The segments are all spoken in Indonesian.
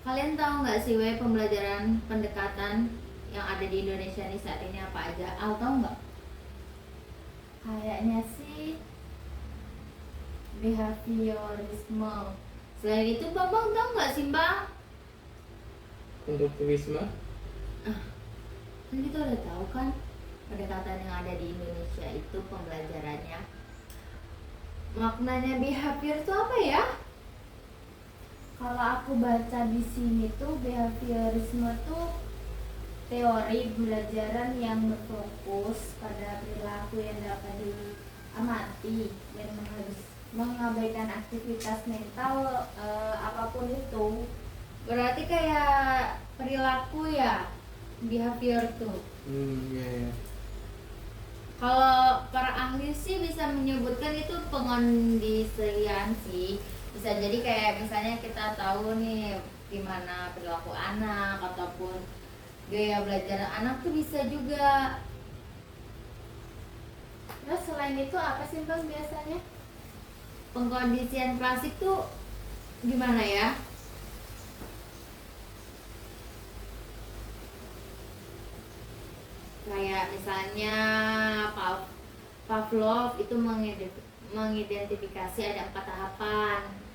Kalian tahu nggak sih pembelajaran pendekatan yang ada di Indonesia nih saat ini apa aja? Al tahu nggak? Kayaknya sih behaviorisme. Selain itu, Bang tahu nggak sih, Bang? Konstruktivisme. Kan kita udah tahu kan pendekatan yang ada di Indonesia itu pembelajarannya. Maknanya behavior itu apa ya? Kalau aku baca di sini tuh behaviorisme tuh teori pembelajaran yang berfokus pada perilaku yang dapat diamati dan harus mengabaikan aktivitas mental apapun itu. Berarti kayak perilaku ya, behavior tuh. Iya. Kalau para ahli sih bisa menyebutkan itu pengondisian sih. Bisa jadi kayak misalnya kita tahu nih gimana perilaku anak ataupun gaya belajar anak tuh bisa juga. Terus selain itu apa sih Bang biasanya? Pengkondisian klasik tuh gimana ya? Kayak misalnya Pavlov itu mengidentifikasi ada 4 tahapan.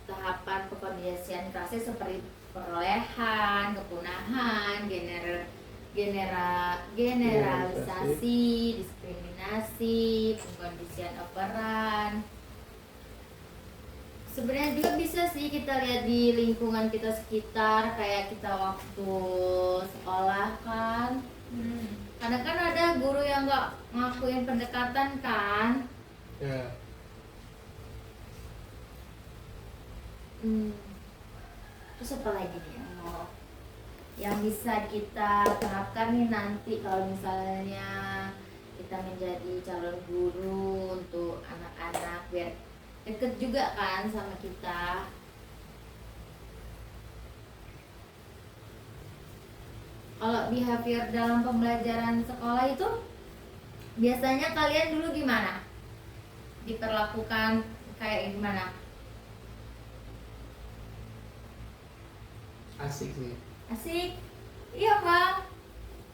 Tahapan pengkondisian klasik seperti perolehan, kepunahan, generalisasi, diskriminasi, pengkondisian operan. Sebenarnya juga bisa sih kita lihat di lingkungan kita sekitar, kayak kita waktu sekolah kan. Kadang kan ada guru yang nggak ngakuin pendekatan kan. Ya. Terus apa lagi nih yang bisa kita terapkan nih nanti kalau misalnya kita menjadi calon guru untuk anak-anak biar deket juga kan sama kita. Kalau behavior dalam pembelajaran sekolah itu biasanya kalian dulu gimana? Diperlakukan kayak gimana? Asik sih. Asik? Iya Bang.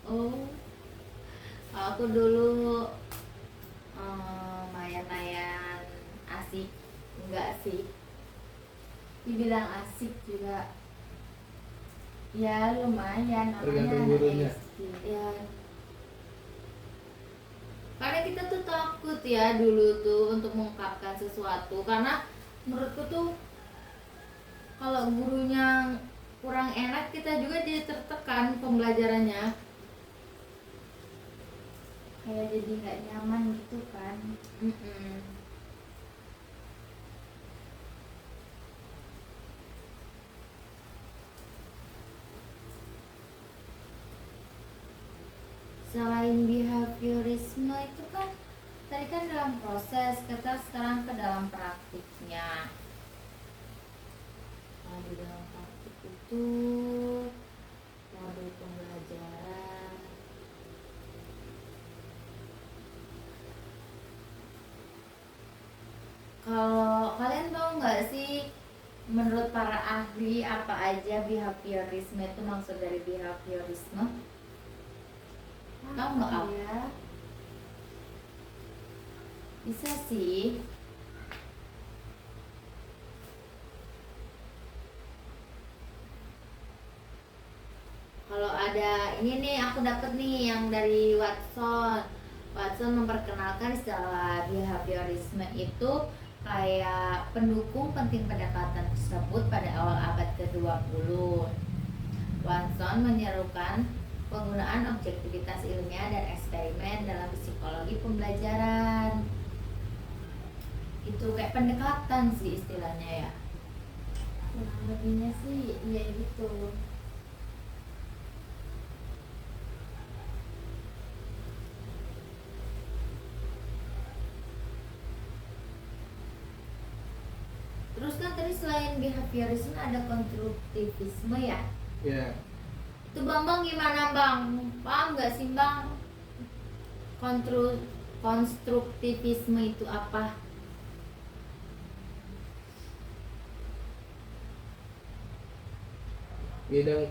Oh, aku dulu lumayan asik. Enggak sih, dibilang asik juga ya lumayan, Tergantung namanya gurunya. ya. Karena kita tuh takut ya dulu tuh untuk mengungkapkan sesuatu, karena menurutku tuh kalau gurunya kurang enak kita juga jadi tertekan pembelajarannya, kayak jadi nggak nyaman gitu kan. Selain behaviorisme itu kan tadi kan dalam proses, kita sekarang ke dalam praktiknya. Nah, di dalam praktik itu modul pembelajaran. Kalau kalian tahu nggak sih menurut para ahli apa aja behaviorisme itu, maksud dari behaviorisme? Tahu nggak ya? Bisa sih. Kalau ada ini nih, aku dapat nih yang dari Watson. Watson memperkenalkan istilah behaviorisme itu kayak pendukung penting pendekatan tersebut pada awal abad ke-20. Watson menyerukan penggunaan objektivitas ilmiah dan eksperimen dalam psikologi pembelajaran. Itu kayak pendekatan sih istilahnya ya. Nah, lebihnya sih ya gitu. Terus kan tadi selain behaviorisme ada konstruktivisme ya? Ya. Itu Bang gimana Bang? Paham gak sih Bang? Konstruktivisme itu apa? Bidang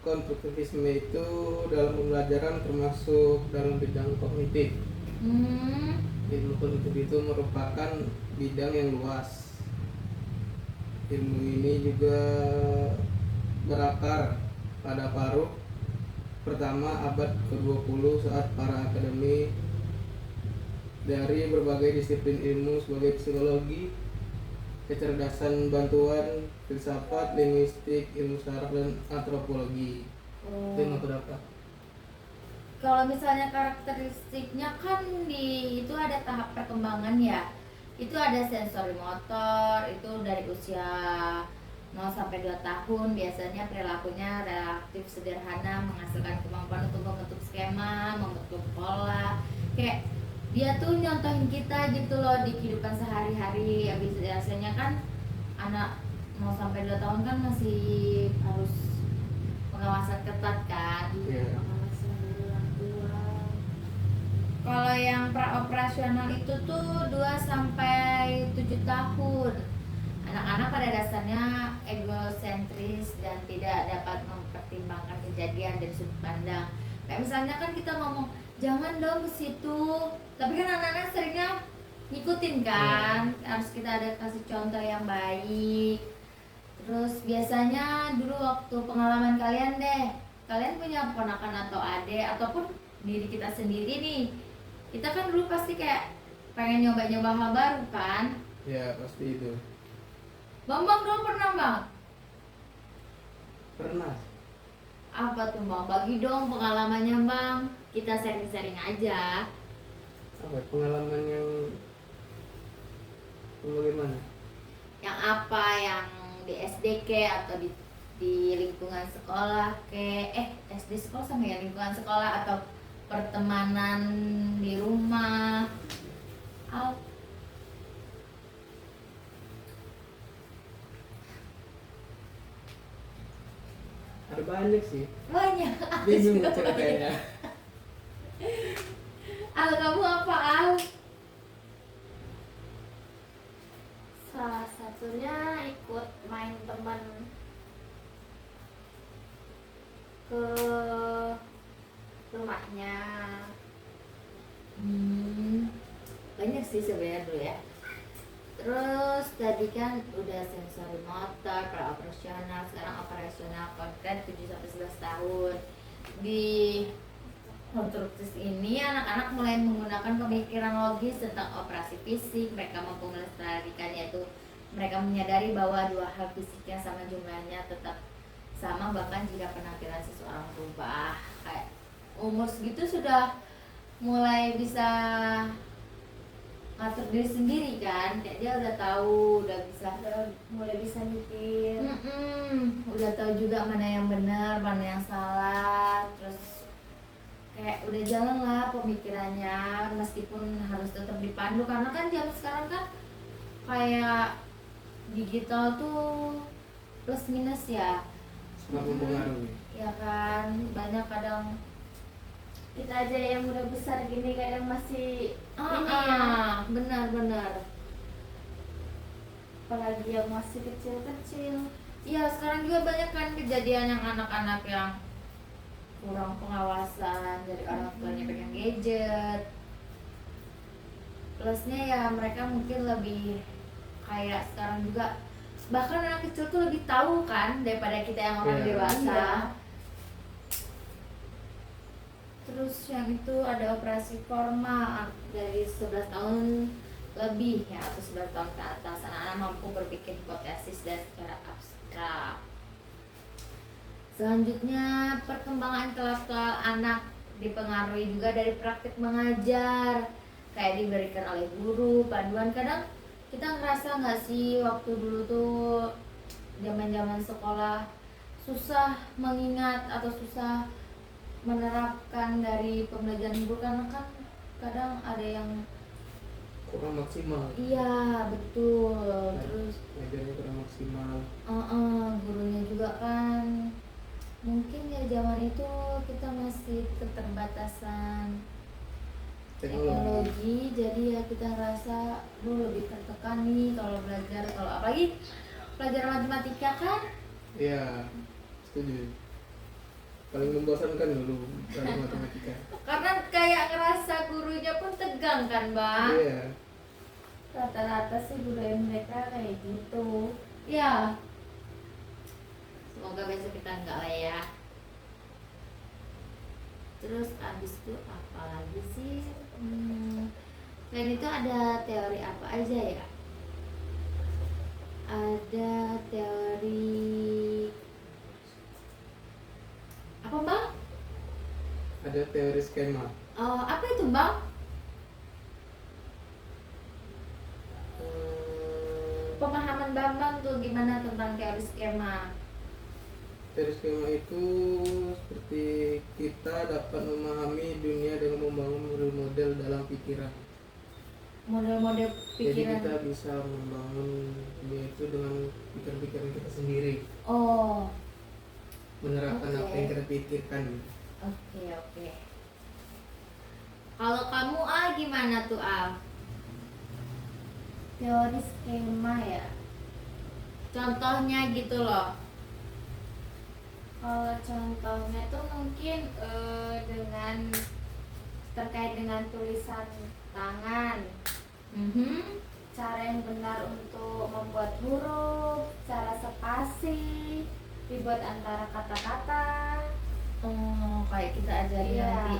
konstruktivisme itu dalam pembelajaran termasuk dalam bidang kognitif. Ilmu kognitif itu merupakan bidang yang luas. Ilmu ini juga berakar pada paruh pertama abad ke-20 saat para akademi dari berbagai disiplin ilmu sebagai psikologi, kecerdasan bantuan, filsafat, linguistik, ilmu saraf, dan antropologi. Itu yang aku dapat. Kalau misalnya karakteristiknya kan itu ada tahap perkembangan ya. Itu ada sensori motor, itu dari usia 0 sampai 2 tahun, biasanya perilakunya relatif sederhana, menghasilkan kemampuan untuk membentuk skema, membentuk pola. Kayak dia tuh nyontohin kita gitu loh di kehidupan sehari-hari. Biasanya kan anak 0 sampai 2 tahun kan masih harus pengawasan ketat kan. Iya. Kalau yang praoperasional itu tuh 2 sampai 7 tahun. Anak-anak pada dasarnya egosentris dan tidak dapat mempertimbangkan kejadian dari sudut pandang. Kayak misalnya kan kita ngomong, jangan dong ke situ. Tapi kan anak-anak seringnya ngikutin kan. Harus kita ada kasih contoh yang baik. Terus biasanya dulu waktu pengalaman kalian deh, kalian punya ponakan atau adik ataupun diri kita sendiri nih, kita kan dulu pasti kayak pengen nyoba-nyoba hal baru kan. Ya pasti itu. Bang dulu pernah Bang? Pernah. Apa tuh Bang? Bagi dong pengalamannya Bang. Kita sharing-sharing aja. Apa pengalaman yang bagaimana? Yang apa? Yang di SD ke atau di lingkungan sekolah ke? SD sekolah sama ya lingkungan sekolah atau pertemanan di rumah. Ada banyak sih. Banyak. Bingung ceritanya. Kamu apa Al? Salah satunya ikut main teman ke rumahnya. Banyak sih sebenarnya dulu ya. Terus tadi kan udah sensori motor, praoperasional, sekarang operasional konkret 7 sampai 11 tahun. Di konstruktif ini anak-anak mulai menggunakan pemikiran logis tentang operasi fisik. Mereka mampu melestarikan, yaitu mereka menyadari bahwa dua hal fisik yang sama jumlahnya tetap sama bahkan jika penampilan seseorang berubah. Kayak umur segitu sudah mulai bisa ngatur diri sendiri kan, kayak dia udah tahu, udah mulai bisa mikir. Udah tahu juga mana yang benar, mana yang salah. Terus kayak udah jalan lah pemikirannya, meskipun harus tetap dipandu karena kan zaman sekarang kan kayak digital tuh plus minus ya. Sangat mempengaruhi. Ya kan, banyak kadang Kita aja yang udah besar gini kadang masih benar-benar. Apalagi yang masih kecil-kecil. Iya, sekarang juga banyak kan kejadian yang anak-anak yang kurang pengawasan dari orang tuanya pegang gadget. Plusnya ya mereka mungkin lebih kayak sekarang juga, bahkan anak kecil tuh lebih tahu kan daripada kita yang orang dewasa. Terus yang itu ada operasi formal dari 11 tahun lebih ya, atau 11 tahun ke atas. Anak-anak mampu berpikir hipotesis dan secara abstrak. Selanjutnya, perkembangan intelektual anak dipengaruhi juga dari praktik mengajar, kayak diberikan oleh guru, panduan. Kadang kita ngerasa nggak sih waktu dulu tuh zaman-zaman sekolah susah mengingat atau susah menerapkan dari pembelajaran guru karena kan kadang ada yang kurang maksimal. Iya betul. Terus ngajarnya kurang maksimal. Gurunya juga kan mungkin ya zaman itu kita masih keterbatasan teknologi, jadi ya kita ngerasa lebih tertekan nih kalau belajar, kalau apalagi pelajaran matematika kan. Iya. Setuju. Paling membosankan dulu dalam matematika. Karena kayak ngerasa gurunya pun tegang kan bang. Iya. Rata-rata sih budaya mereka kayak gitu. Ya. Semoga besok kita enggak lah ya. Terus abis itu apa lagi sih? Selain itu ada teori apa aja ya? Ada teori apa bang? Ada teori skema. Apa itu bang? Pemahaman bang tuh gimana tentang teori skema? Teori skema itu seperti kita dapat memahami dunia dengan membangun model dalam pikiran. Model-model Jadi pikiran. kita bisa membangun dunia itu dengan pikiran-pikiran kita sendiri, Oh, menerapkan Oke. apa yang kita pikirkan. oke. Kalau kamu gimana tuh Teori skema ya. Contohnya gitu loh. Kalau contohnya tuh mungkin dengan terkait dengan tulisan tangan, cara yang benar untuk membuat huruf, cara spasi, dibuat antara kata-kata. Oh, kayak kita ajari Iya. nanti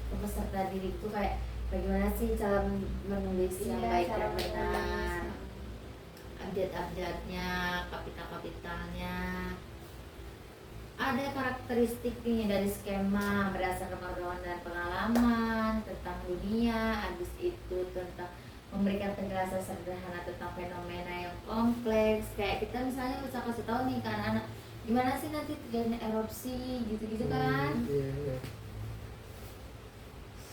ke peserta didik tuh kayak bagaimana sih cara menulis yang Iya, baik cara dan benar, menulis. update-update-nya, kapital-kapitalnya. Ada karakteristik nih dari skema berdasarkan pengetahuan dan pengalaman tentang dunia, habis itu tentang memberikan penjelasan sederhana tentang fenomena yang kompleks. Kayak kita misalnya bisa kasih tahu nih ke anak-anak gimana sih nanti terjadinya erupsi gitu-gitu kan. Iya, iya.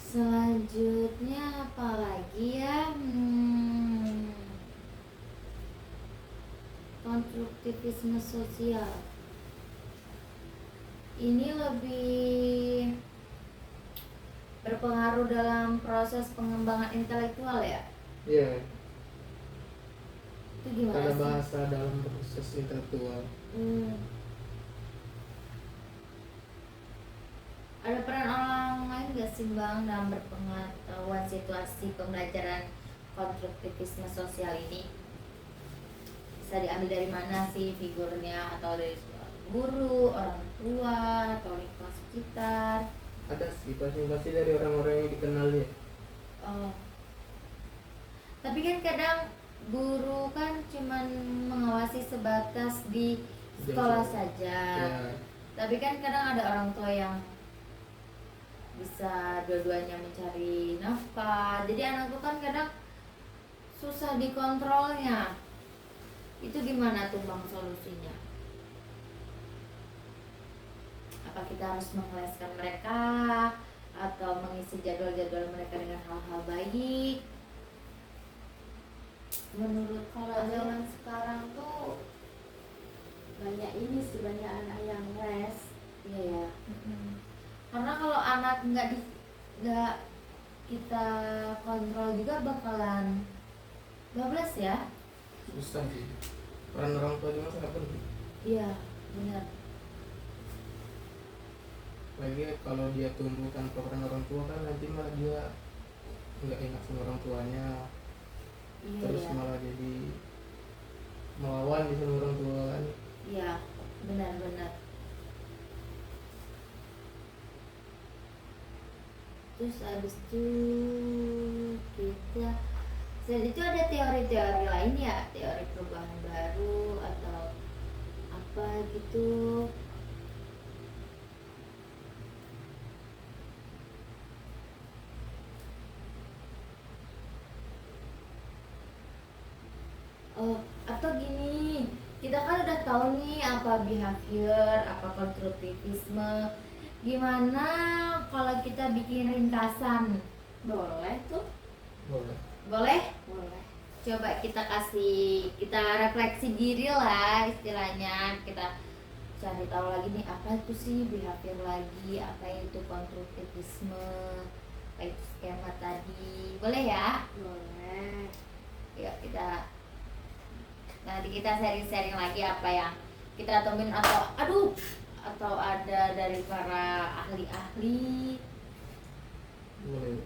Selanjutnya apa lagi ya? Konstruktivisme sosial. Ini lebih berpengaruh dalam proses pengembangan intelektual ya? Iya. Itu gimana Ada sih? bahasa dalam proses intelektual. Ada peran orang lain gak sih bang dalam berpengetahuan situasi pembelajaran konstruktivisme sosial ini? Bisa diambil dari mana sih figurnya, atau dari guru, orang tua, atau lingkungan sekitar? Ada sih pasti dari orang-orang yang dikenalnya. Oh. Tapi kan kadang guru kan cuman mengawasi sebatas di sekolah saja. Ya, Tapi kan kadang ada orang tua yang bisa dua-duanya mencari nafkah. Jadi anakku kan kadang susah dikontrolnya. Itu gimana tuh bang solusinya? Apa kita harus mengeleskan mereka atau mengisi jadwal-jadwal mereka dengan hal-hal baik? Menurut Kalau zaman sekarang tuh banyak ini sih, banyak anak yang les. iya ya. Karena kalau anak nggak kita kontrol juga bakalan bablas ya. susah sih. Peran orang tua juga sangat penting. Iya benar. Lagi kalau dia tumbuh tanpa peran orang tua kan nanti malah dia nggak enak sama orang tuanya, Iya terus ya. malah jadi melawan di sama orang tua kan. Iya benar-benar. Terus abis itu kita selain itu ada teori-teori lain ya, teori perubahan baru atau apa gitu. Oh, atau gini, kita kan udah tahu nih apa behavior, apa konstruktivisme. Gimana kalau kita bikin ringkasan? Boleh tuh. Boleh. Boleh? Boleh. Coba kita refleksi diri lah istilahnya. Kita cari tahu lagi nih apa itu sih behavior lagi, apa itu konstruktivisme, apa itu skema tadi. Boleh ya? Boleh. Yuk kita nanti kita sharing-sharing lagi apa yang kita temuin, atau aduh atau ada dari para ahli-ahli? Boleh.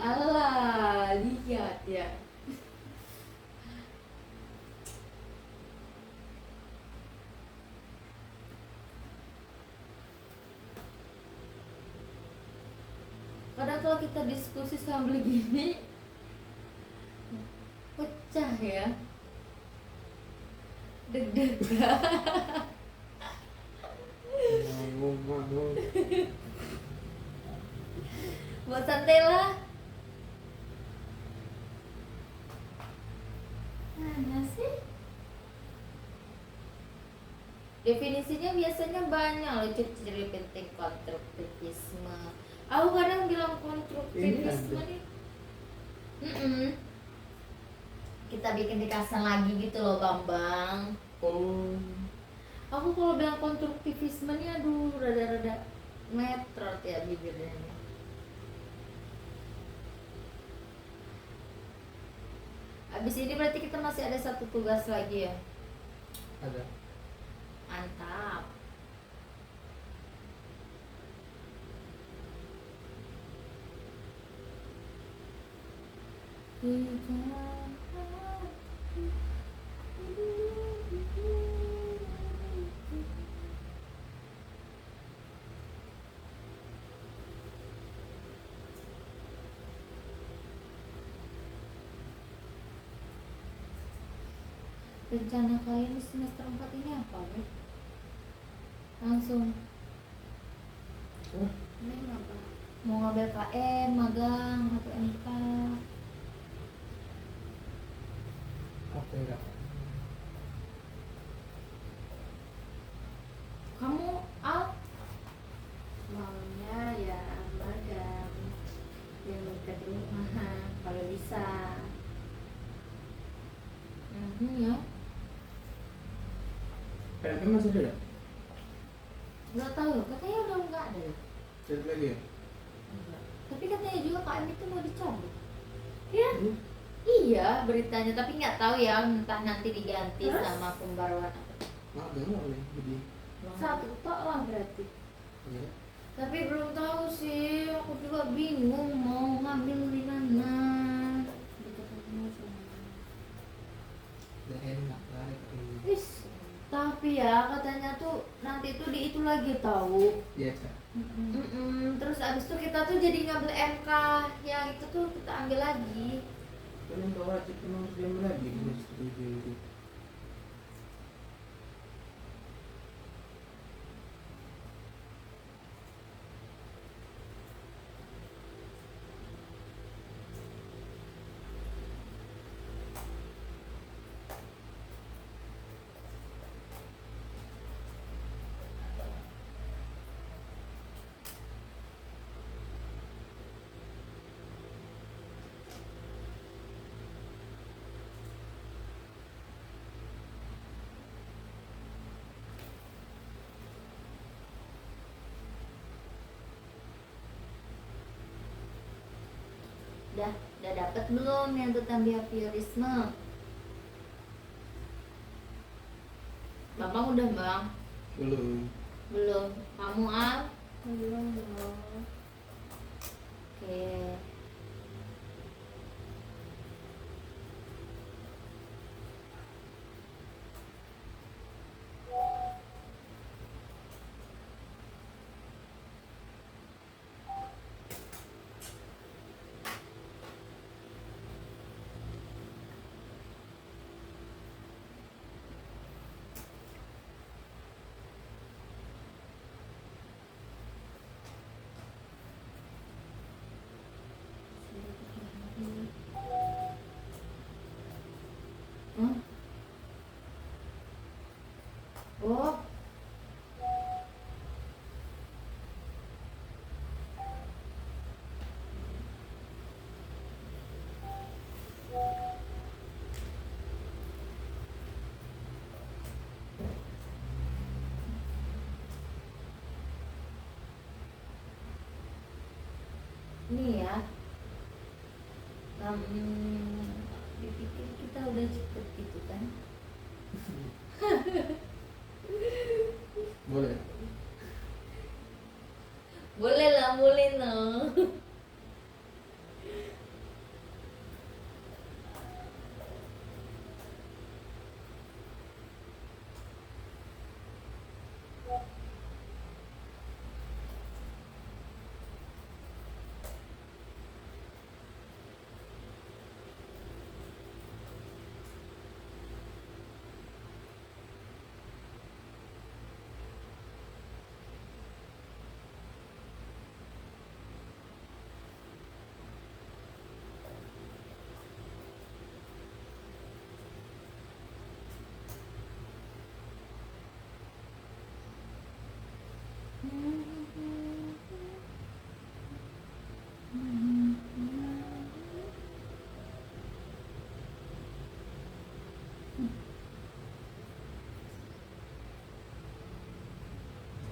Alah, lihat ya. Kadang kalau kita diskusi sambil gini pecah ya, deg-degan. Ngomong. Buat santai lah. Mana sih? Definisinya biasanya banyak loh, ciri-ciri penting konstruktivisme. Aku kadang bilang konstruktivisme Ini nih. Kita bikin dikasan lagi gitu loh Bambang. Oh, Aku kalau bilang konstruktivisme nih aduh rada-rada metrot ya bibirnya. Habis ini berarti kita masih ada satu tugas lagi ya. ada. Mantap. Rencana kalian di semester 4 ini apa, Beb? Langsung Oh, Ini apa? mau ngambil KM, magang, atau MK? apa enggak? Kamu, Al? Maunya ya magang yang dekat rumah kalau bisa. Ya. PMP masih ada nggak? Nggak tahu, katanya udah nggak ada ya? Cari lagi ya? Tapi katanya juga KM itu mau dicabut. Ya? Hmm? Iya beritanya, tapi nggak tahu ya, entah nanti diganti Terus? sama pembaruan apa. Magang nggak boleh jadi. Satu tok lah berarti. Iya. Tapi belum tahu sih, aku juga bingung mau ngambil di mana. Dekat rumah sama. Udah enak lah ini. Wis, tapi ya katanya tuh nanti tuh di itu lagi tahu. Biasa. Terus abis itu kita tuh jadi ngambil MK yang itu tuh kita ambil lagi. Kan yang kau wajib memang harus diambil lagi harus setuju itu. Udah dapet belum yang tentang behaviorisme? Bambang udah bang? Belum. Belum. Kamu Al? Belum loh. Oke. Oh, ini ya. Dipikir kita udah cepet gitu kan. Boleh. Boleh lah, boleh no.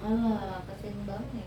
Alah, kasihan banget.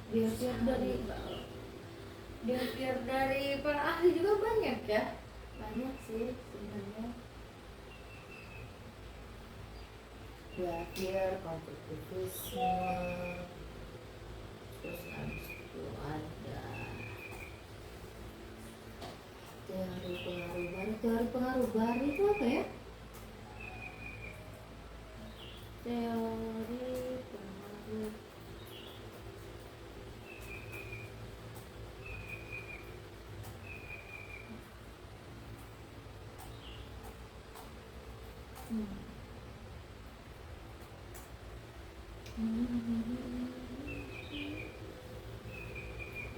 Ya, sekarang udah enggak lah. Biar dari para ahli juga banyak ya. Banyak sih sebenarnya. Belajar kompetisi, terus habis itu ada teori pengaruh baru. Teori pengaruh baru itu apa ya? Teori pengaruh.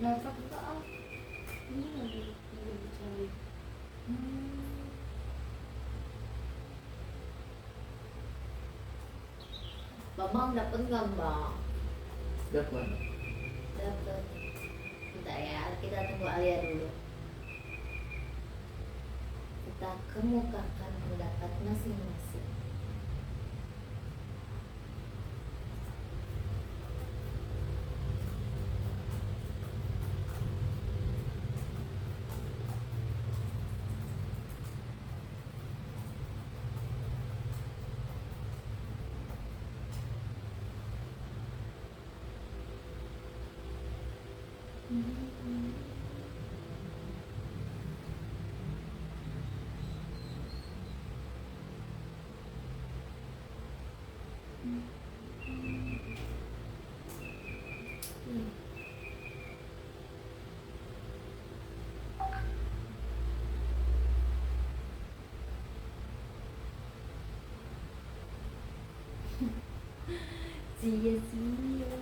Level juga ah. Ini lagi dicari. Bambang dapat nggak bang? Dapat. Dapat. Bentar ya, kita tunggu Alia dulu. Kita kemukakan pendapat masing-masing. Sia-sia.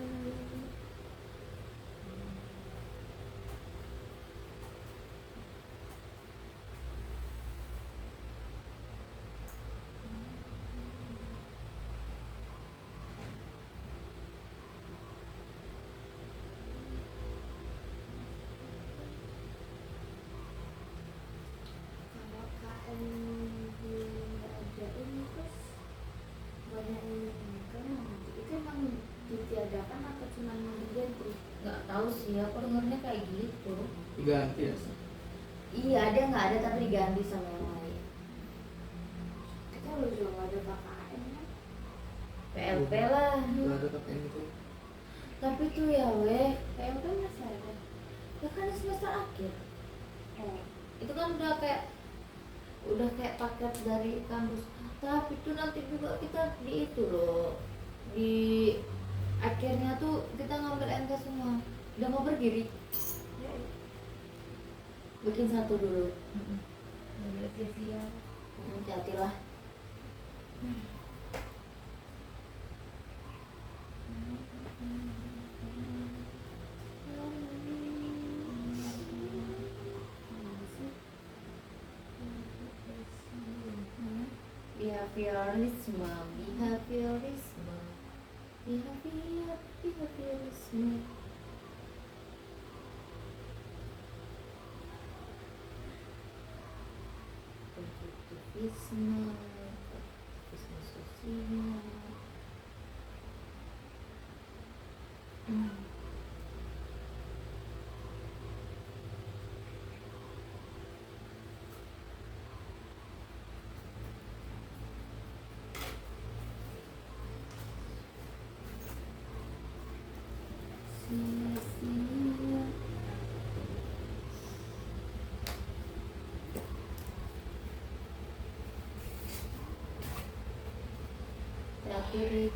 Kalau KM diadain terus banyak ini kan itu emang ditiadakan atau cuma diganti? Nggak tahu sih, aku dengarnya kayak gitu. Diganti ya. Iya, ada nggak ada tapi diganti sama yang lain. Kita lu juga ada KKN kan? PLP lah. Nggak ada KKN itu. Tapi tuh ya weh, PLP masih ada. ya kan semester akhir. Oh, Itu kan udah kayak paket dari kampus. Tapi tuh nanti juga kita di itu loh, di akhirnya tuh kita ngambil NK semua. Udah mau pergi Ri? ya. Bikin satu dulu. Udah sia-sia. Hati-hatilah. Behaviorisme, behaviorisme, behaviorisme. Positivisme, positivisme sosial. Sia-sia. Terakhir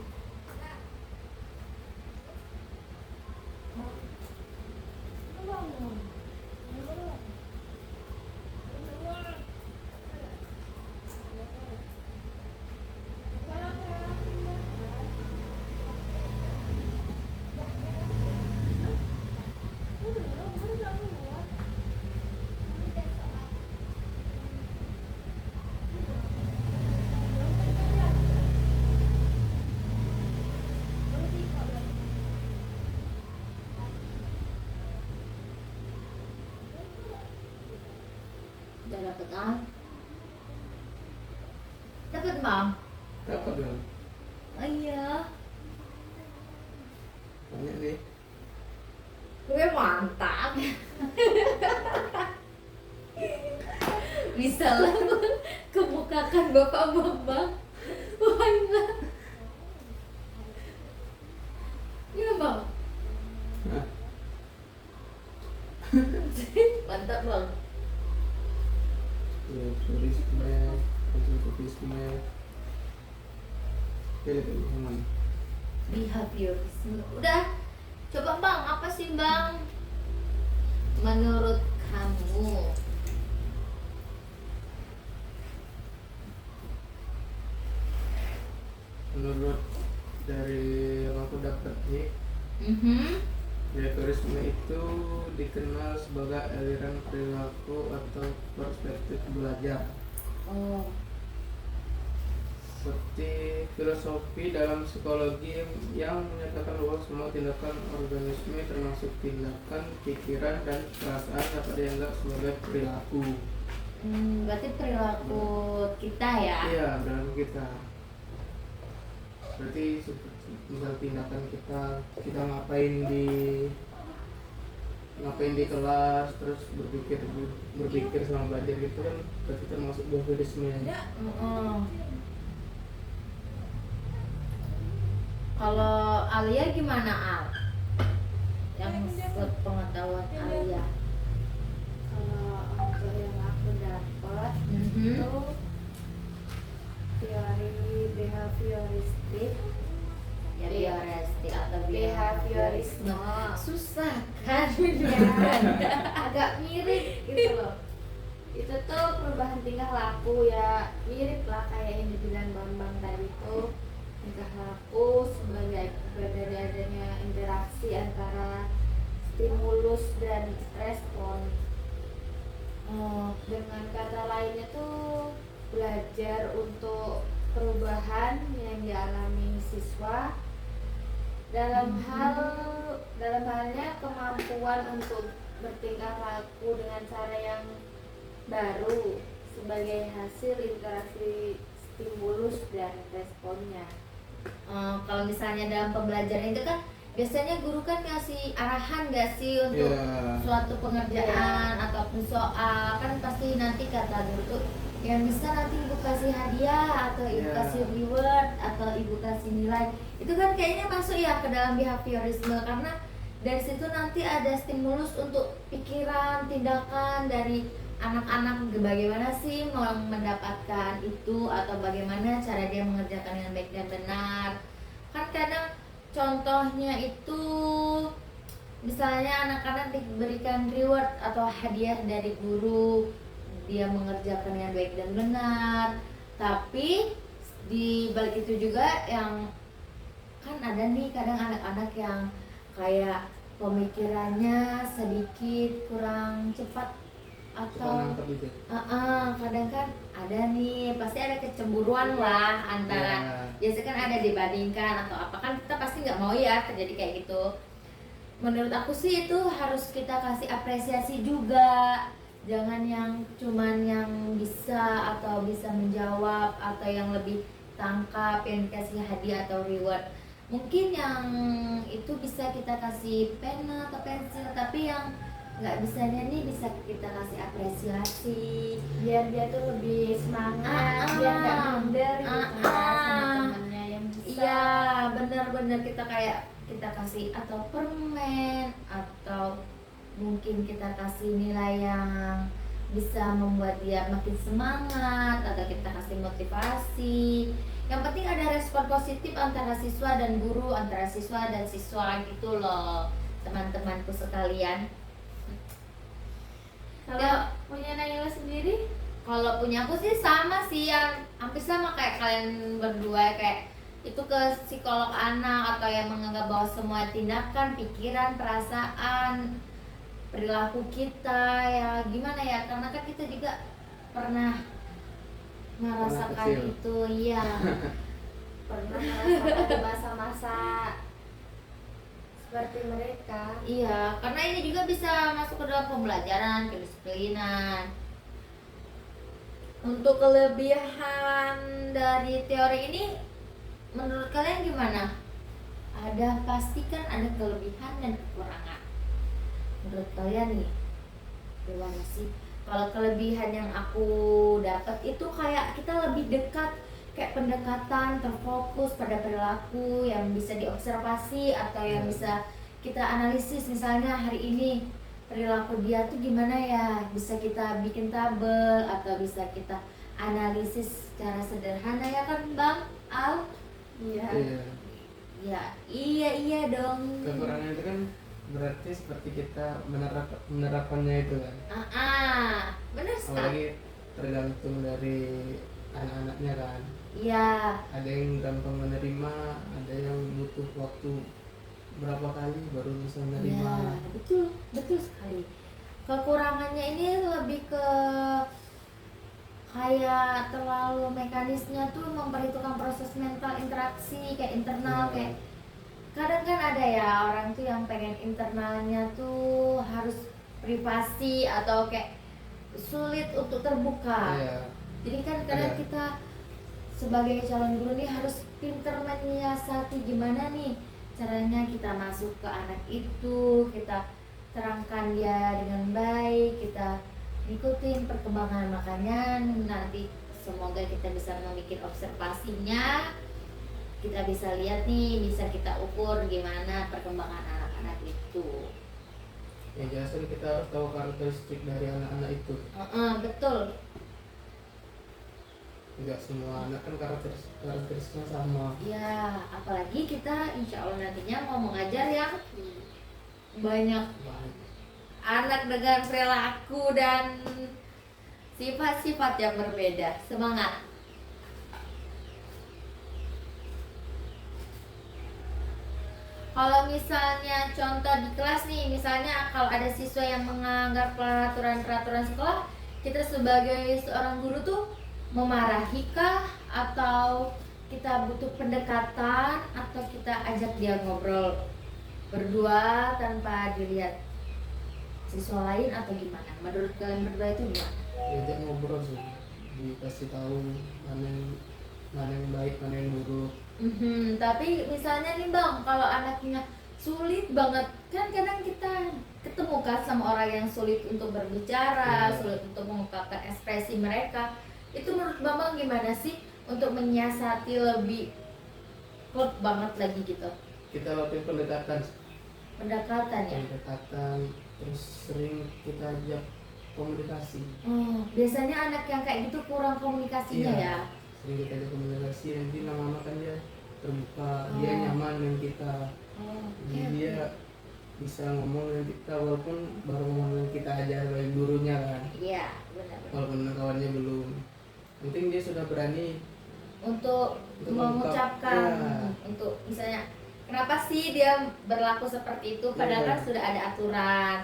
udah dapet ah? Dapet bang? Dapat dong. Oh iya. Banyak nih. Gue mantap. Bisa lah kebukakan bapak-bapak. Wah enggak. Iya bang. Nah, Mantap bang. behaviorisme, positivisme. Pilih yang mana? Behaviorisme. Udah. Coba bang, apa sih bang? Menurut kamu? Menurut dari yang aku dapat nih, behaviorisme itu dikenal sebagai aliran perilaku atau perspektif belajar. Oh. Seperti filosofi dalam psikologi yang menyatakan bahwa semua tindakan organisme termasuk tindakan, pikiran, dan perasaan dapat dianggap sebagai perilaku. Berarti perilaku kita ya? Iya, dalam kita. Berarti seperti misal tindakan kita ngapain di kelas, terus berpikir selama belajar gitu kan berarti termasuk behaviorisme. Kalau Alia gimana Al? Yang pengetahuan Alia? Kalau untuk yang aku dapat itu teori behavioristik, Ya behavioristik atau behaviorisme. Susah kan? Agak mirip gitu loh. Itu tuh perubahan tingkah laku, ya mirip lah kayak yang dibilang Bambang tadi tuh. Tingkah laku sebagai akibat dari adanya interaksi antara stimulus dan respon. Dengan kata lainnya tuh belajar untuk perubahan yang dialami siswa dalam halnya kemampuan untuk bertingkah laku dengan cara yang baru sebagai hasil interaksi stimulus dan responnya. Kalau misalnya dalam pembelajaran itu kan biasanya guru kan ngasih arahan gak sih untuk Ya. suatu pengerjaan ataupun soal, kan pasti nanti kata guru tuh yang bisa nanti ibu kasih hadiah atau ibu Ya. kasih reward atau ibu kasih nilai. Itu kan kayaknya masuk ya ke dalam behaviorisme, karena dari situ nanti ada stimulus untuk pikiran, tindakan dari anak-anak bagaimana sih mau mendapatkan itu atau bagaimana cara dia mengerjakan dengan baik dan benar. Kan kadang contohnya itu misalnya anak-anak diberikan reward atau hadiah dari guru, dia mengerjakan dengan baik dan benar, tapi di balik itu juga yang kan ada nih kadang anak-anak yang kayak pemikirannya sedikit kurang cepat Suka atau nangkep itu. kadang kan ada nih pasti ada kecemburuan lah antara biasanya kan ada dibandingkan atau apa, kan kita pasti nggak mau ya terjadi kayak gitu. Menurut aku sih itu harus kita kasih apresiasi juga, jangan yang cuman yang bisa atau bisa menjawab atau yang lebih tangkap yang dikasih hadiah atau reward. Mungkin yang itu bisa kita kasih pena atau pensil, tapi yang nggak bisanya nih bisa kita kasih apresiasi biar dia tuh lebih semangat, biar nggak minder gitu ya sama temennya yang bisa. iya benar-benar kita kayak kita kasih atau permen atau mungkin kita kasih nilai yang bisa membuat dia makin semangat atau kita kasih motivasi. Yang penting ada respon positif antara siswa dan guru, antara siswa dan siswa gitu loh teman-temanku sekalian. Kalau punya Naila sendiri, Kalau punya aku sih sama sih, yang hampir sama kayak kalian berdua, kayak itu ke psikolog anak atau yang menganggap bahwa semua tindakan, pikiran, perasaan, perilaku kita ya gimana ya, karena kan kita juga pernah merasakan kecil. itu, iya. pernah merasakan di masa-masa seperti mereka. Iya, karena ini juga bisa masuk ke dalam pembelajaran, kedisiplinan. Untuk kelebihan dari teori ini, menurut kalian gimana? Ada pasti kan ada kelebihan dan kekurangan. Menurut kalian nih, gimana sih? Kalau kelebihan yang aku dapat itu kayak kita lebih dekat, kayak pendekatan terfokus pada perilaku yang bisa diobservasi atau yang bisa kita analisis. Misalnya hari ini perilaku dia tuh gimana ya, bisa kita bikin tabel atau bisa kita analisis secara sederhana ya kan Bang Al? Iya. Iya. Iya dong. Kekurangan itu kan berarti seperti kita menerapkannya itu kan. Bener sekali. Apalagi tergantung dari anak-anaknya kan. Iya. Ada yang gampang menerima, ada yang butuh waktu berapa kali baru bisa menerima. Ya, betul sekali. Kekurangannya ini lebih ke kayak terlalu mekanisnya tuh memperhitungkan proses mental interaksi kayak internal, kayak kadang kan ada ya orang tuh yang pengen internalnya tuh harus privasi atau kayak sulit untuk terbuka. Iya. Jadi kan kadang Ada. kita sebagai calon guru nih harus pinter menyiasati gimana nih caranya kita masuk ke anak itu, kita terangkan dia dengan baik, kita ikutin perkembangan, makanya nanti semoga kita bisa membuat observasinya, kita bisa lihat nih, bisa kita ukur gimana perkembangan anak-anak itu. Yang jelas kan kita harus tahu karakteristik dari anak-anak itu. Betul. Tidak semua anak kan karakteristiknya sama. Ya, apalagi kita insya Allah nantinya mau mengajar yang banyak anak dengan perilaku dan sifat-sifat yang berbeda. Semangat. Kalau misalnya contoh di kelas nih, misalnya kalau ada siswa yang melanggar peraturan-peraturan sekolah, kita sebagai seorang guru tuh memarahikah atau kita butuh pendekatan atau kita ajak dia ngobrol berdua tanpa dilihat siswa lain atau gimana? Menurut kalian berdua itu gimana? Diajak ngobrol sih, dikasih tahu mana yang baik, mana yang buruk. Tapi misalnya nih Bang, kalau anaknya sulit banget kan, kadang kita ketemu kan sama orang yang sulit untuk berbicara, Iya. sulit untuk mengungkapkan ekspresi mereka. Itu menurut Bambang gimana sih untuk menyiasati lebih klop banget lagi gitu, Kita lakukan pendekatan, pendekatan ya? terus sering kita ajak komunikasi. Oh, biasanya anak yang kayak gitu kurang komunikasinya Iya. ya? Sering kita ajak komunikasi, nanti lama-lama kan dia terbuka, dia Oh. nyaman dengan kita. Oh, Jadi oke, dia oke. bisa ngomong dengan kita walaupun baru ngomong dengan kita aja sebagai gurunya kan, Iya, benar-benar. walaupun kawannya belum. Penting dia sudah berani. Untuk Untuk mengucapkan, ya. untuk misalnya kenapa sih dia berlaku seperti itu padahal Iya. kan sudah ada aturan.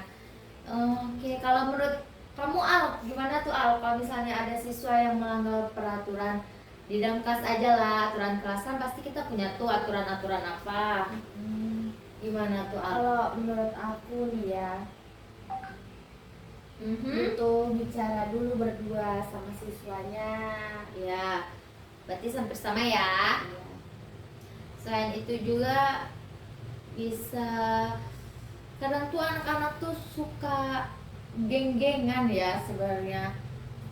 Oke, kalau menurut kamu Al, gimana tuh Al kalau misalnya ada siswa yang melanggar peraturan di dalam kelas aja lah, aturan kelas kan pasti kita punya tuh aturan-aturan apa. Gimana tuh Al? Kalau menurut aku nih ya, butuh bicara dulu berdua sama siswanya. Ya, berarti sampai sama ya. Iya. Selain itu juga bisa, kadang tuh anak-anak tuh suka geng-gengan ya sebenarnya.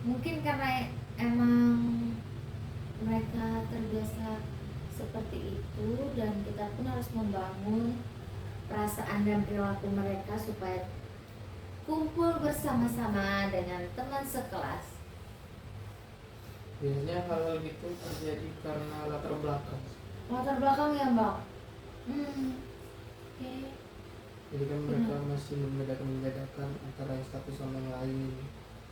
Mungkin karena emang mereka terbiasa seperti itu, dan kita pun harus membangun perasaan dan perilaku mereka supaya kumpul bersama-sama dengan teman sekelas. Biasanya hal-hal gitu terjadi karena latar belakang. Latar belakang ya Mbak. Oke. Jadi kan mereka masih membedakan antara yang satu sama yang lain.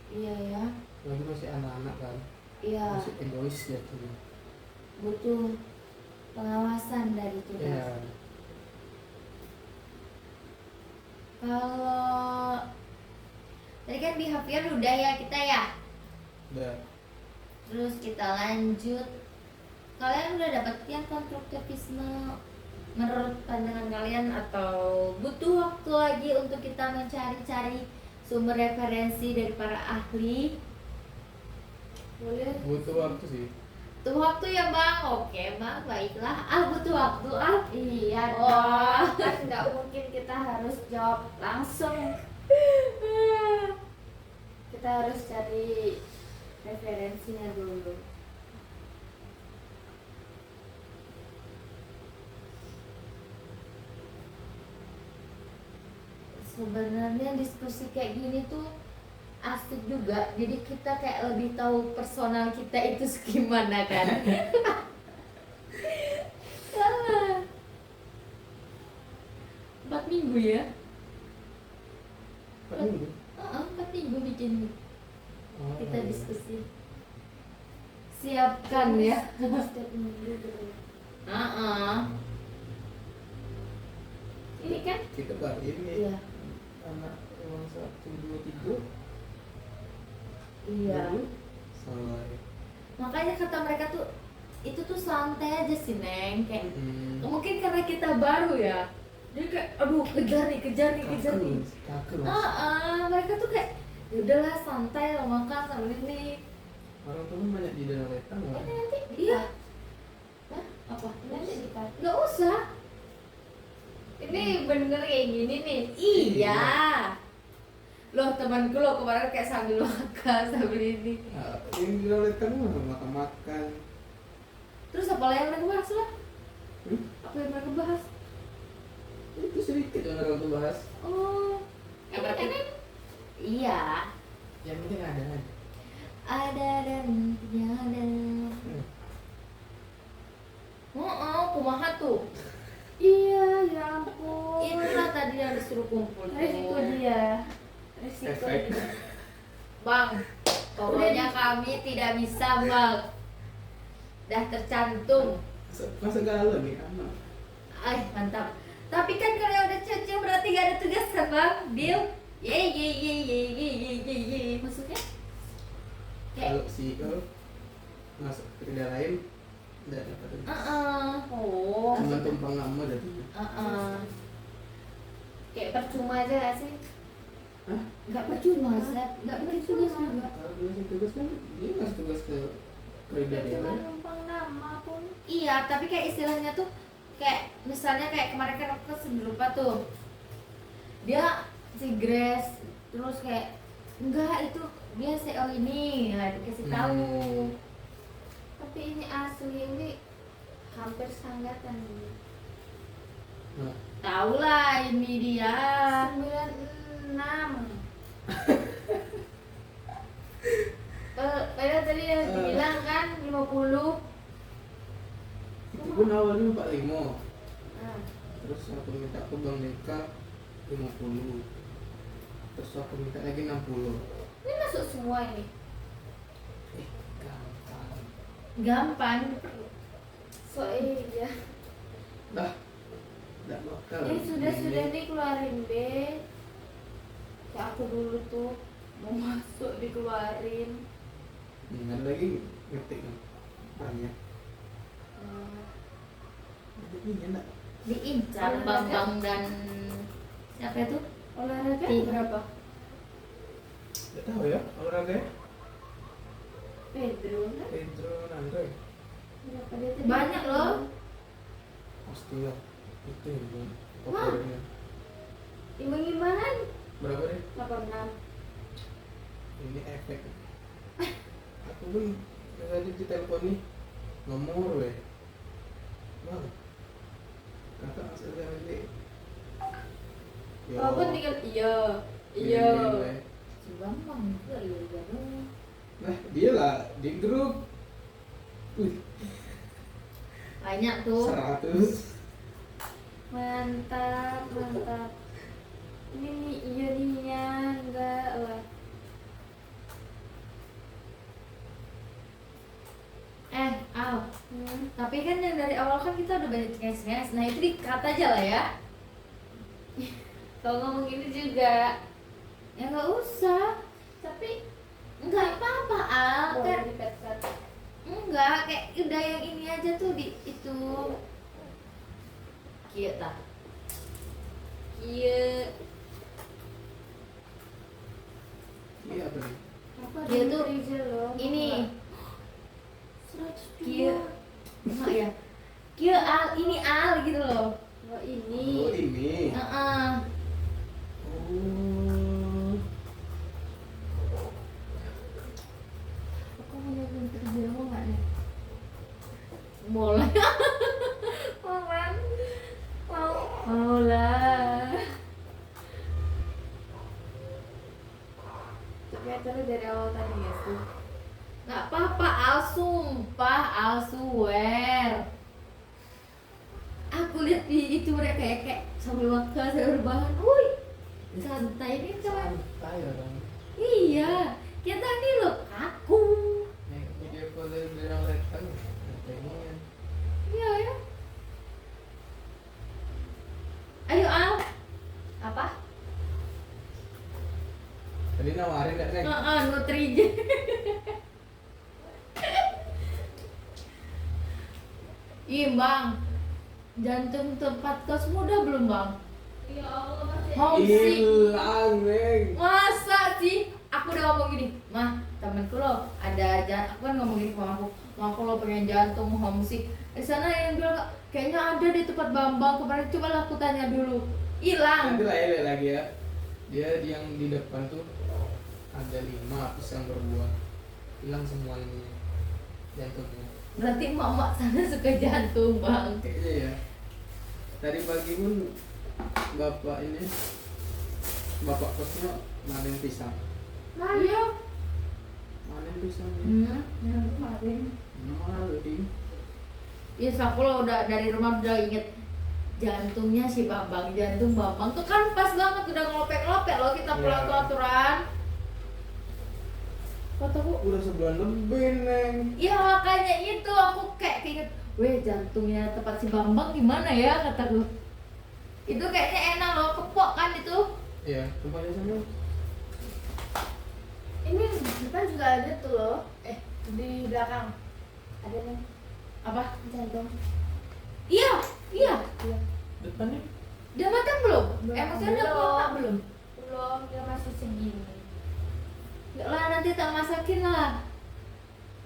Iya ya. Lagi masih anak-anak kan, Iya. masih egois ya tuh. Butuh pengawasan dari tugas. Iya. Kalau tadi kan behavior udah ya kita ya. Udah. Terus kita lanjut. Kalian udah dapat yang konstruktivisme menurut pandangan kalian, atau butuh waktu lagi untuk kita mencari-cari sumber referensi dari para ahli? Boleh. Butuh waktu sih. Butuh waktu ya Bang. Oke Bang, baiklah. Butuh waktu Iya, Oh. kan nggak mungkin kita harus jawab langsung. Kita harus cari referensinya dulu. Sebenarnya diskusi kayak gini tuh asik juga, jadi kita kayak lebih tahu personal kita itu gimana kan. Ah. 4 minggu ya. 4 minggu. 4 minggu bikin Oh, kita iya. diskusi. Siapkan ya. Jadi setiap minggu gitu. Ini kan Kita baru ini iya. anak yang 1, 2, 3 Iya. baru selesai. Makanya kata mereka tuh itu tuh santai aja sih Neng, kayak mungkin karena kita baru ya, jadi kayak aduh kejar nih Kaku. mereka tuh kayak ya udahlah santai lah makan sambil ini Orang tua banyak di dalam letang lah. nanti iya. Hah? Apa? Nanti dikasih. Nggak usah. Ini bener kayak gini nih. Iya. Loh temanku loh kemarin kayak sambil makan sambil ini. Nah, ini di dalam letang mah makan. Terus apa yang mereka bahas lah? Hmm? Apa yang mereka bahas? Itu sedikit yang orang tua bahas. Oh. Ya berarti iya. Yang penting ada aja. Ada dan tiada. Kumaha tuh? Iya, ya ampun. Inilah tadi yang disuruh kumpul. Resiko dia. Resiko Efek. dia. Bang, pokoknya kami tidak bisa Bang. Dah tercantum. Masa galau nih anak. Mantap. Tapi kan kalau udah cucu berarti gak ada tugas kan Bang? Deal? Ye. Maksudnya? Kalau CEO masuk kerja lain tidak dapat tugas. Oh. Cuma tumpang nama dan Kayak percuma aja gak sih? Hah? Gak percuma, Seth. Gak bikin tugas juga. Kalau dia ngasih tugas kan dia ngasih tugas ke kerja dia Cuma lain. numpang nama pun. Iya, tapi kayak istilahnya tuh kayak misalnya kayak kemarin kan aku lupa tuh, dia si Grace terus kayak enggak itu dia CEO ini, nah dikasih tahu. Tapi ini asli ini hampir sanggatan. Nah, Tahu lah ini dia. 96. Padahal tadi yang dibilang kan 50. itu pun awalnya 45. Nah, Terus aku minta ke Bang Deka 50. Terus aku minta lagi 60. ini masuk semua ini. Gampang. Gampang. So iya. Dah. Dah bakal. Ini sudah dikeluarin deh. Kayak aku dulu tuh mau masuk dikeluarin. Ingat lagi ngetik kan. Banyak. Jadi enak. Diincar Bambang dan siapa itu? Olahraga Iya. berapa? Gak tahu ya olahraga. Pedro kan? Pedro Nando. Berapa dia tadi? Banyak loh. Pasti lah. Itu yang Wah. favoritnya. Imbang-imbangan Berapa deh? 86. Ini efek. Aku pun tadi di telepon nih nomor weh. Bang. Kakak sudah nanti. Walaupun tinggal iya. Bimbing, weh. Si Bambang juga iya dong. Nah, dia lah di grup. Wih, Banyak tuh. 100. Mantap. Ini nih iya nih ya, enggak lah. Al, tapi kan yang dari awal kan kita udah banyak cenges-cenges. Nah itu di-cut aja lah ya. Kalau ngomong gini juga Ya nggak usah. tapi Nggak apa-apa Al. Kan boleh dipet-pet. enggak, kayak udah yang ini aja tuh di itu. Kita. Iya. Iya apa nih? Apa Dia tuh Rizal loh? Ini 102. Kia. Enggak ya. Kia Al, ini Al gitu loh. Oh ini. Oh ini. Heeh. Oh. Aku mau nyobain kerja mau nggak nih? Boleh. Mau kan? Mau lah. Ternyata dari awal tadi ya sih. Nggak apa-apa Al, sumpah Al swear. Aku lihat di itu mereka kayak sambil makan, sambil rebahan. Woi, santai nih kawan. Santai orang. Iya, kita ini loh kaku. Nih video call dari bilang lekan. Pengen. Iya ya. Ayo Al. Apa? Tadi nawarin gak Neng? Nutrija. Iya bang, jantung tempat kos muda belum bang? Ya Allah masih. Homesick. Hilang Neng. Masa sih? Aku udah ngomong gini, mah temenku loh ada aku kan ngomong gini sama aku, mah aku lo pengen jantung homesick. Di sana yang bilang kayaknya ada di tempat Bambang kemarin, coba lah aku tanya dulu. Hilang. Nanti lah ya lagi ya. Dia yang di depan tuh ada 5 pisang berbuah. Hilang semua ini jantungnya. Berarti mama sana suka jantung bang. Kayaknya ya. Tadi pagi pun bapak ini bapak kosnya manen pisang. Iya. Manen pisang. Yang kemarin. Malu ding. Iya, aku lo udah dari rumah udah inget jantungnya si Bambang, jantung Bambang tuh kan pas banget udah ngelopek-ngelopek loh kita pulang Iya. ke aturan. Kataku, Udah sebulan lebih Neng. iya makanya itu aku kayak keinget, weh jantungnya tempat si Bambang gimana ya kataku. Itu kayaknya enak loh, kepok kan itu. Iya, tempatnya sana. Ini depan juga ada tuh loh. Di belakang ada nih Apa? jantung. Iya, iya. Iya. Depannya. Udah matang belum? Belum. Maksudnya udah keluar belum? Belum, dia masih segini. Enggak lah, nanti tak masakin lah.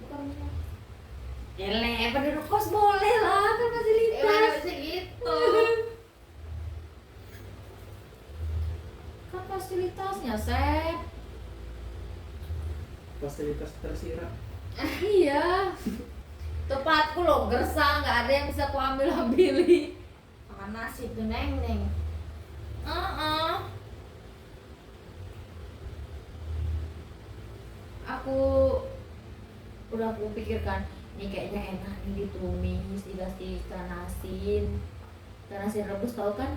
Bukannya. Eleh, penduduk kos boleh lah, kan Mana fasilitas. bisa gitu. fasilitasnya, Sep. Fasilitas tersirat. Iya. Tempatku loh gersang, nggak ada yang bisa ku ambil-ambili. Makan nasi tuh neng. Aku udah aku pikirkan ini kayaknya enak nih ditumis, dikasih ikan asin rebus, tau kan?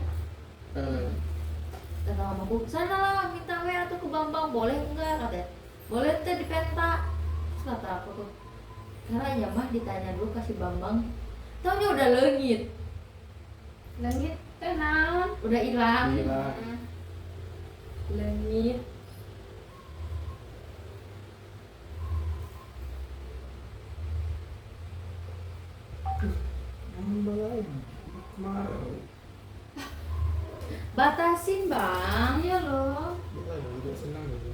Kata mamaku, sana lah minta WA tuh ke Bambang, boleh enggak? Katanya, boleh teh di penta. Terus kata aku tuh, caranya mah ditanya dulu kasih Bambang. Taunya udah leungit, Langit tenang. udah hilang. Gila. Leungit. Nambah lagi. Kemarin. Batasin bang. Iya loh. Gila, juga senang gitu.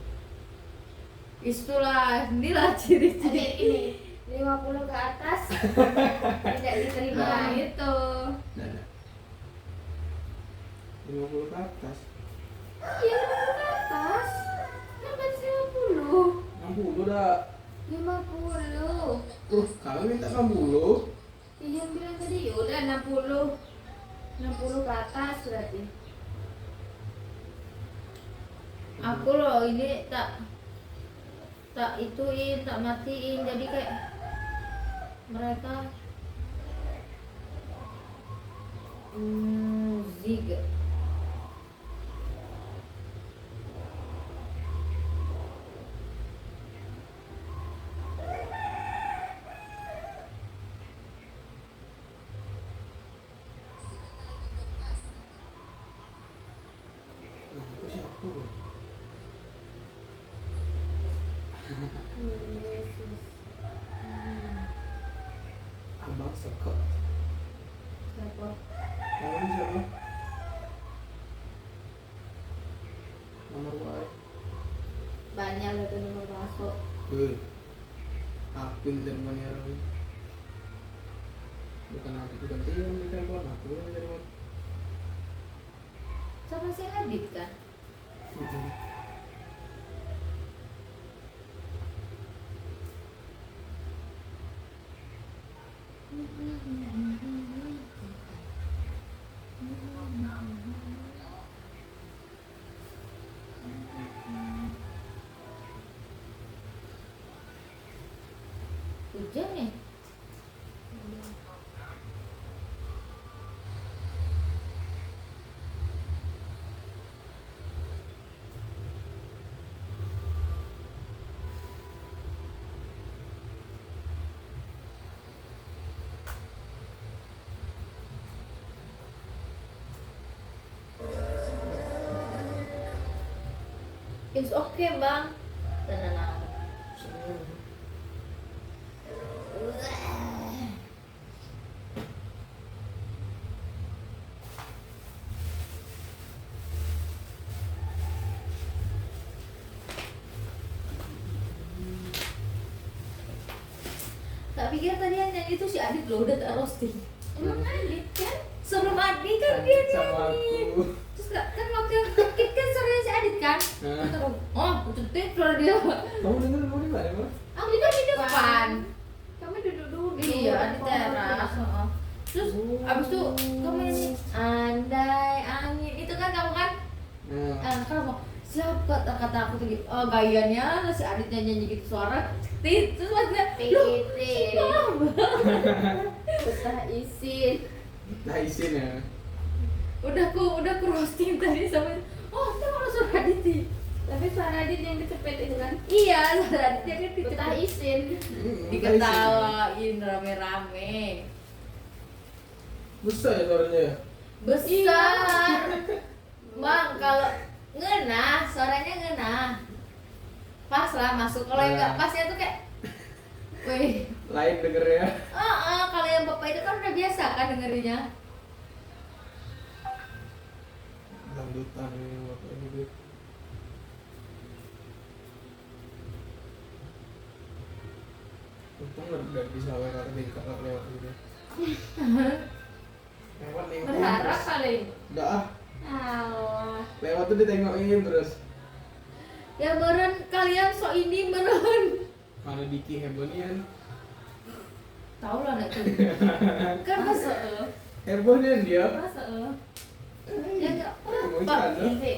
Itulah, inilah Ada ciri-ciri. ini 50 ke atas tidak diterima. Nah itu. Nah, 50 ke atas. Iya 50 ke atas. Kan batas 50. 60 dah. 50. Kami minta 60. Iya bilang tadi ya udah 60. 60 ke atas berarti. Aku loh ini tak ituin, tak matiin, jadi kayak mereka zig. Itu siapa? Yesus. Abang sekot. Siapa? Kamu siapa? Nomor WA. Banyak lah tuh nomor masuk. Aku yang telepon ya Rawi. Bukan aku gantian di telepon, aku yang telepon. Sama si Adit kan? Hujan ya? It's okay bang. Tenang. Tak pikir tadi yang nyanyi itu si Adit loh, udah tak roasting. Emang Adit kan? Sebelum Adit kan dia sama nyanyi. aku. Terus kan waktu yang kekit kan suaranya si Adit kan? Nah. Terus aku, oh ketik suara dia. Kamu dengar kamu di mana, Mas? Aku kan di depan. Kami duduk dulu. Iya di teras. Oh. Terus abis itu kamu nyanyi andai angin itu kan kamu kan? Nah, Kamu siapa kata aku tuh gitu, oh gayanya si Adit nyanyi gitu suara terus maksudnya PGT. Betah isin. nah isin ya. udah ku roasting tadi sampai oh itu malah suara Adit sih. Tapi suara Adit yang kecepet itu kan. Iya suara Adit yang kan Betah isin. diketawain rame-rame Besar ya suaranya ya? besar bang. Kalau ngena suaranya ngena pas lah masuk. Kalau yang nggak pasnya tuh kayak wih. Lain denger ya. Kalau yang bapak itu kan udah biasa kan dengerinnya. Dangdutan ini bapak ini Dut. Untung nggak bisa lewat tingkat lewat gitu. Lewat nih. Berharap kali. Udah ah, Allah. lewat tuh ditengokin terus. Ya meren kalian so ini meren. Kalau Diki Hebonian Tahu lah anak itu. Kan masa Hebonian dia masa ya enggak Mau apa. ikan, Ini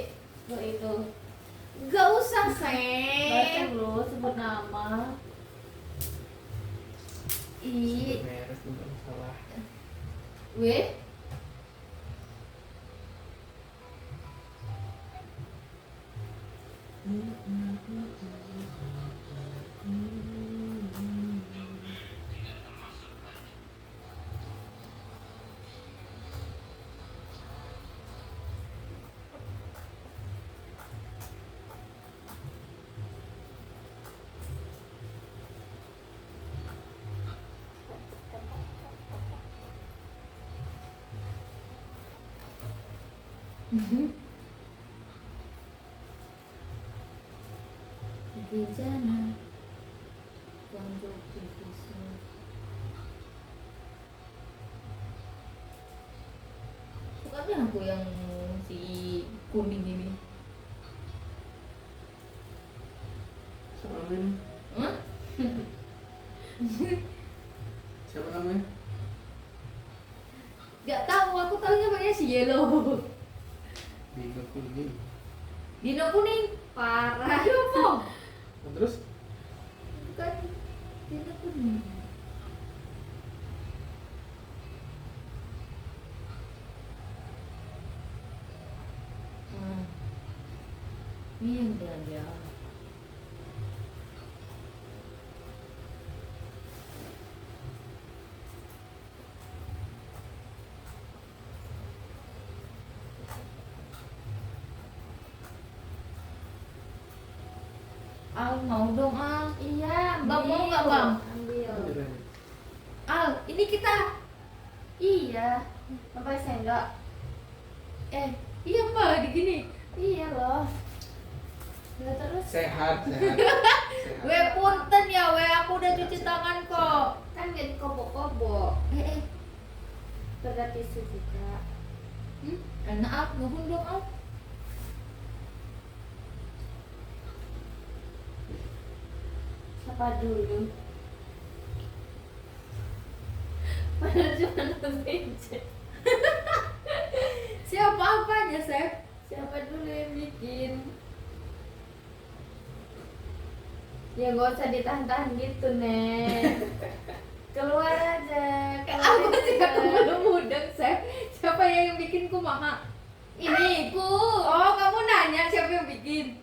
itu Enggak usah, baca Seng. lu sebut nama. Beres bukan salah. Weh. Di sana konstruktivisme. Bukannya aku yang si kuning ini. Siapa namanya? Hah? Siapa namanya? Gak tahu, aku tahunya namanya si Yellow. Bingga kuning. Dino kuning. Parah. Siapa? Nah, terus Bukan Dino kuning. Hmm. Ini yang dia. Al mau dong Al. Iya, Bang, mau nggak, ambil. Bang? Ambil. Al, ini kita. Iya. Sampai sendok. Iya mbak, di gini. Iya loh. Udah terus sehat. We punten ya, we aku udah cuci tangan kok. kan gak dikobok-kobok. Eh, Ada tisu juga. enak Al, nuhun dong Al. Siapa dulu? Padahal cuma meja. Siapa apanya, Sep? Siapa dulu yang bikin? Ya gak usah ditahan-tahan gitu, Nek. Keluar aja. Aku keluarin sih aja. aku belum mudeng, Sep. Siapa yang bikin kumaha? Ini ku. Oh, kamu nanya siapa yang bikin?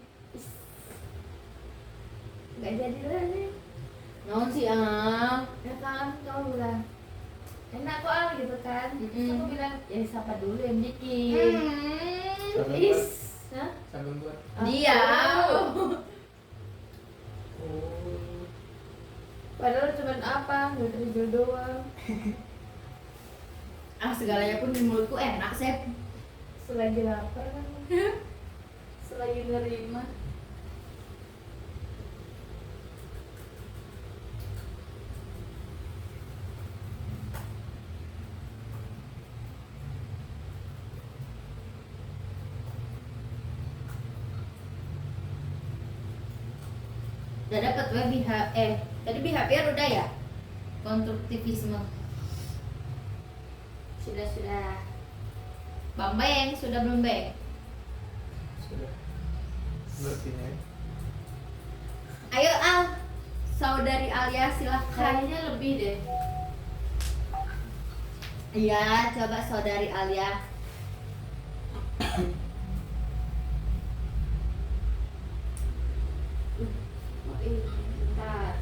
Gak jadi lah, Nek. Naon sih, Al? Ya kan, kau bilang enak kok Al gitu kan. Terus Mm-mm. aku bilang, ya siapa dulu yang bikin? Siapa yang Is. buat? Hah? Siapa yang buat? Dia. Oh, Padahal cuma apa, nutrijol doang. Segalanya pun di mulutku enak, Sep. Selagi lapar kan. Selagi nerima. Udah dapat we tadi behavior udah ya? Konstruktivisme. Sudah. Bang Beng, sudah belum Beng? sudah. Ngerti ya? Ayo Al, saudari Alia silahkan. Kayaknya lebih deh. Iya, coba saudari Alia. Oh ini, bentar.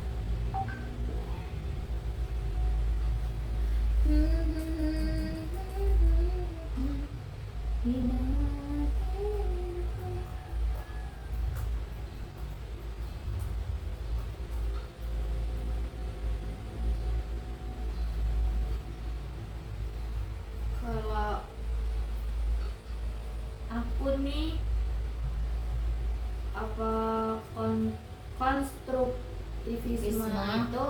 Kalau aku nih apa konstruktivisme Konstruktivisme. itu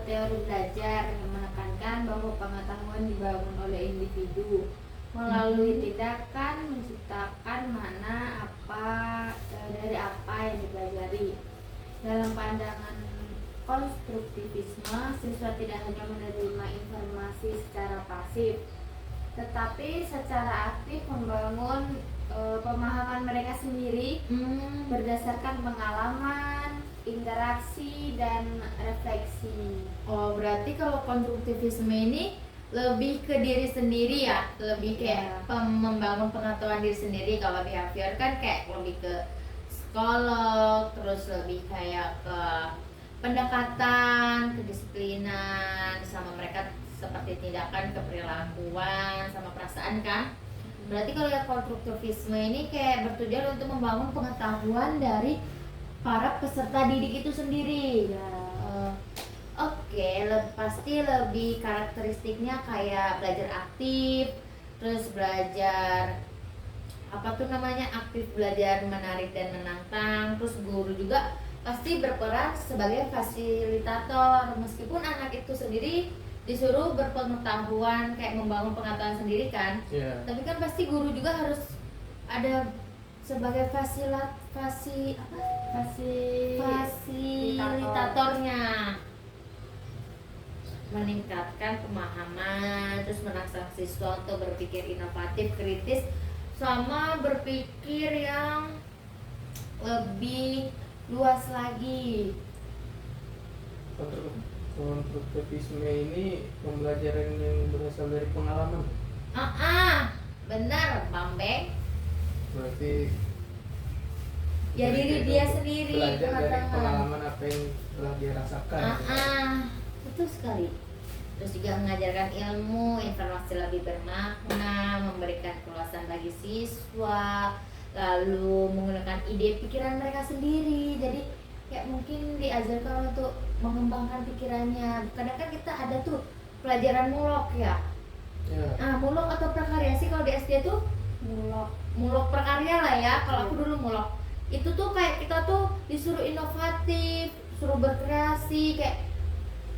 teori belajar yang menekankan bahwa pengetahuan dibangun oleh individu melalui tindakan menciptakan mana apa dari apa yang dipelajari. Dalam pandangan konstruktivisme, siswa tidak hanya menerima informasi secara pasif, tetapi secara aktif membangun pemahaman mereka sendiri berdasarkan pengalaman, interaksi, dan refleksi. Oh, berarti kalau konstruktivisme ini lebih ke diri sendiri ya, lebih kayak membangun pengetahuan diri sendiri. Kalau behavior kan kayak lebih ke psikolog, terus lebih kayak ke pendekatan, kedisiplinan sama mereka seperti tindakan, keperilakuan, sama perasaan kan. Berarti kalau yang konstruktivisme ini kayak bertujuan untuk membangun pengetahuan dari para peserta didik itu sendiri. Oke, pasti lebih karakteristiknya kayak belajar aktif, terus belajar apa tuh namanya, aktif belajar menarik dan menantang. Terus guru juga pasti berperan sebagai fasilitator, meskipun anak itu sendiri disuruh berpengetahuan kayak membangun pengetahuan sendiri kan. Tapi kan pasti guru juga harus ada sebagai fasilitatornya, meningkatkan pemahaman, terus menaksir siswa untuk berpikir inovatif, kritis, sama berpikir yang lebih luas lagi. Konstruktivisme ini pembelajaran yang berasal dari pengalaman. Benar, Bambeng. Berarti ya diri dia sendiri, belajar dari pengalaman apa yang telah dia rasakan. Betul sekali. Terus juga mengajarkan ilmu, informasi lebih bermakna, memberikan keluasan bagi siswa, lalu menggunakan ide pikiran mereka sendiri. Jadi kayak mungkin diajarkan untuk mengembangkan pikirannya. Kadang kan kita ada tuh pelajaran mulok ya. Mulok atau prakarya sih kalau di SD tuh? Mulok prakarya lah ya. Kalau aku dulu mulok. Itu tuh kayak kita tuh disuruh inovatif, suruh berkreasi, kayak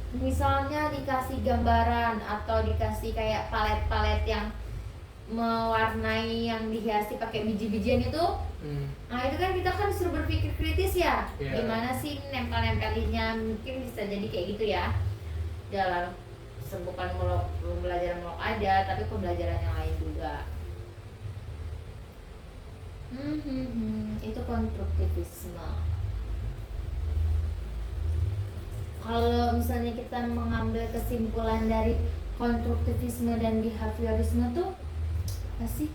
misalnya dikasih gambaran atau dikasih kayak palet-palet yang mewarnai, yang dihiasi pakai biji-bijian itu. Nah itu kan kita kan disuruh berpikir kritis ya. Gimana sih nempel-nempelinnya, mungkin bisa jadi kayak gitu ya. Dalam bukan pembelajaran mulok aja, tapi pembelajaran yang lain juga. Itu konstruktivisme. Kalau misalnya kita mengambil kesimpulan dari konstruktivisme dan behaviorisme tuh apa sih?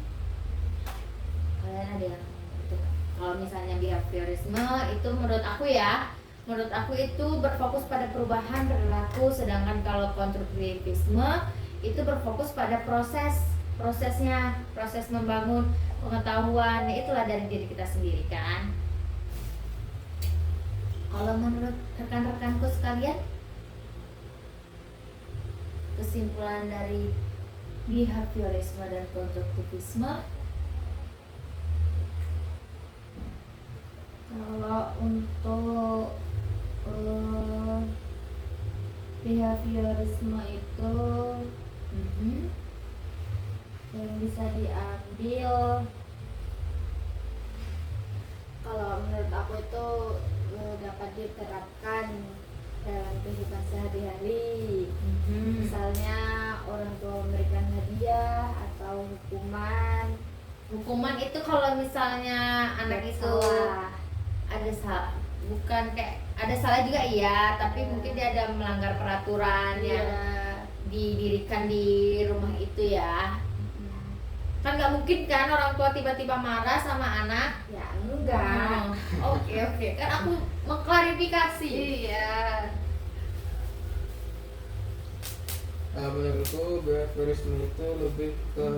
Kalian ada yang itu? Kalau misalnya behaviorisme itu menurut aku itu berfokus pada perubahan perilaku, sedangkan kalau konstruktivisme itu berfokus pada prosesnya, proses membangun pengetahuan. Itulah dari diri kita sendiri kan. Kalau menurut rekan-rekanku sekalian, kesimpulan dari behaviorisme dan konstruktivisme, kalau untuk behaviorisme itu yang bisa diambil, kalau menurut aku itu dapat diterapkan dalam kehidupan sehari-hari. Misalnya orang tua memberikan hadiah atau hukuman itu kalau misalnya anak itu ada salah, bukan kayak ada salah juga iya, tapi mungkin dia ada melanggar peraturan yang didirikan di rumah itu ya. Kan nggak mungkin kan orang tua tiba-tiba marah sama anak. Ya enggak. Oke. Kan aku mengklarifikasi. Iya. Menurutku behaviorisme itu lebih ke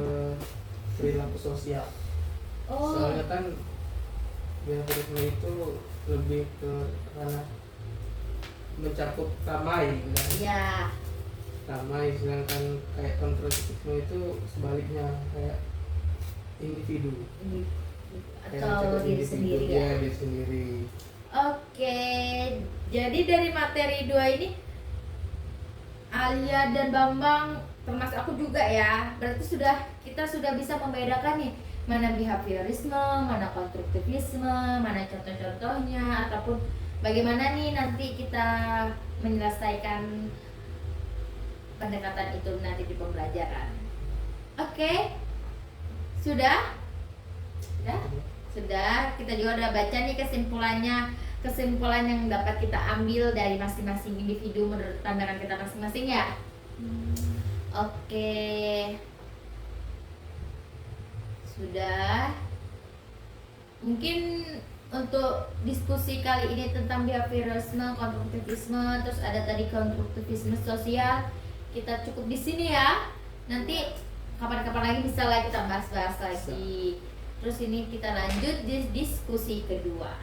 perilaku sosial. Soalnya kan behaviorisme itu lebih ke ranah mencakup ramai kan? Iya. Ramai, sedangkan kayak konstruktivisme itu sebaliknya, kayak individu atau diri sendiri ya. Diri sendiri. Oke, jadi dari materi 2 ini Alia dan Bambang termasuk aku juga ya. Berarti kita sudah bisa membedakan nih mana behaviorisme, mana konstruktivisme, mana contoh-contohnya ataupun bagaimana nih nanti kita menyelesaikan pendekatan itu nanti di pembelajaran. Oke. Sudah? Sudah. Kita juga udah baca nih kesimpulan yang dapat kita ambil dari masing-masing individu menurut pandangan kita masing-masing ya. Oke. Sudah. Mungkin untuk diskusi kali ini tentang behaviorisme, konstruktivisme, terus ada tadi konstruktivisme sosial, kita cukup di sini ya. Nanti kapan-kapan lagi bisa lah kita bahas-bahas lagi. Terus ini kita lanjut di diskusi kedua.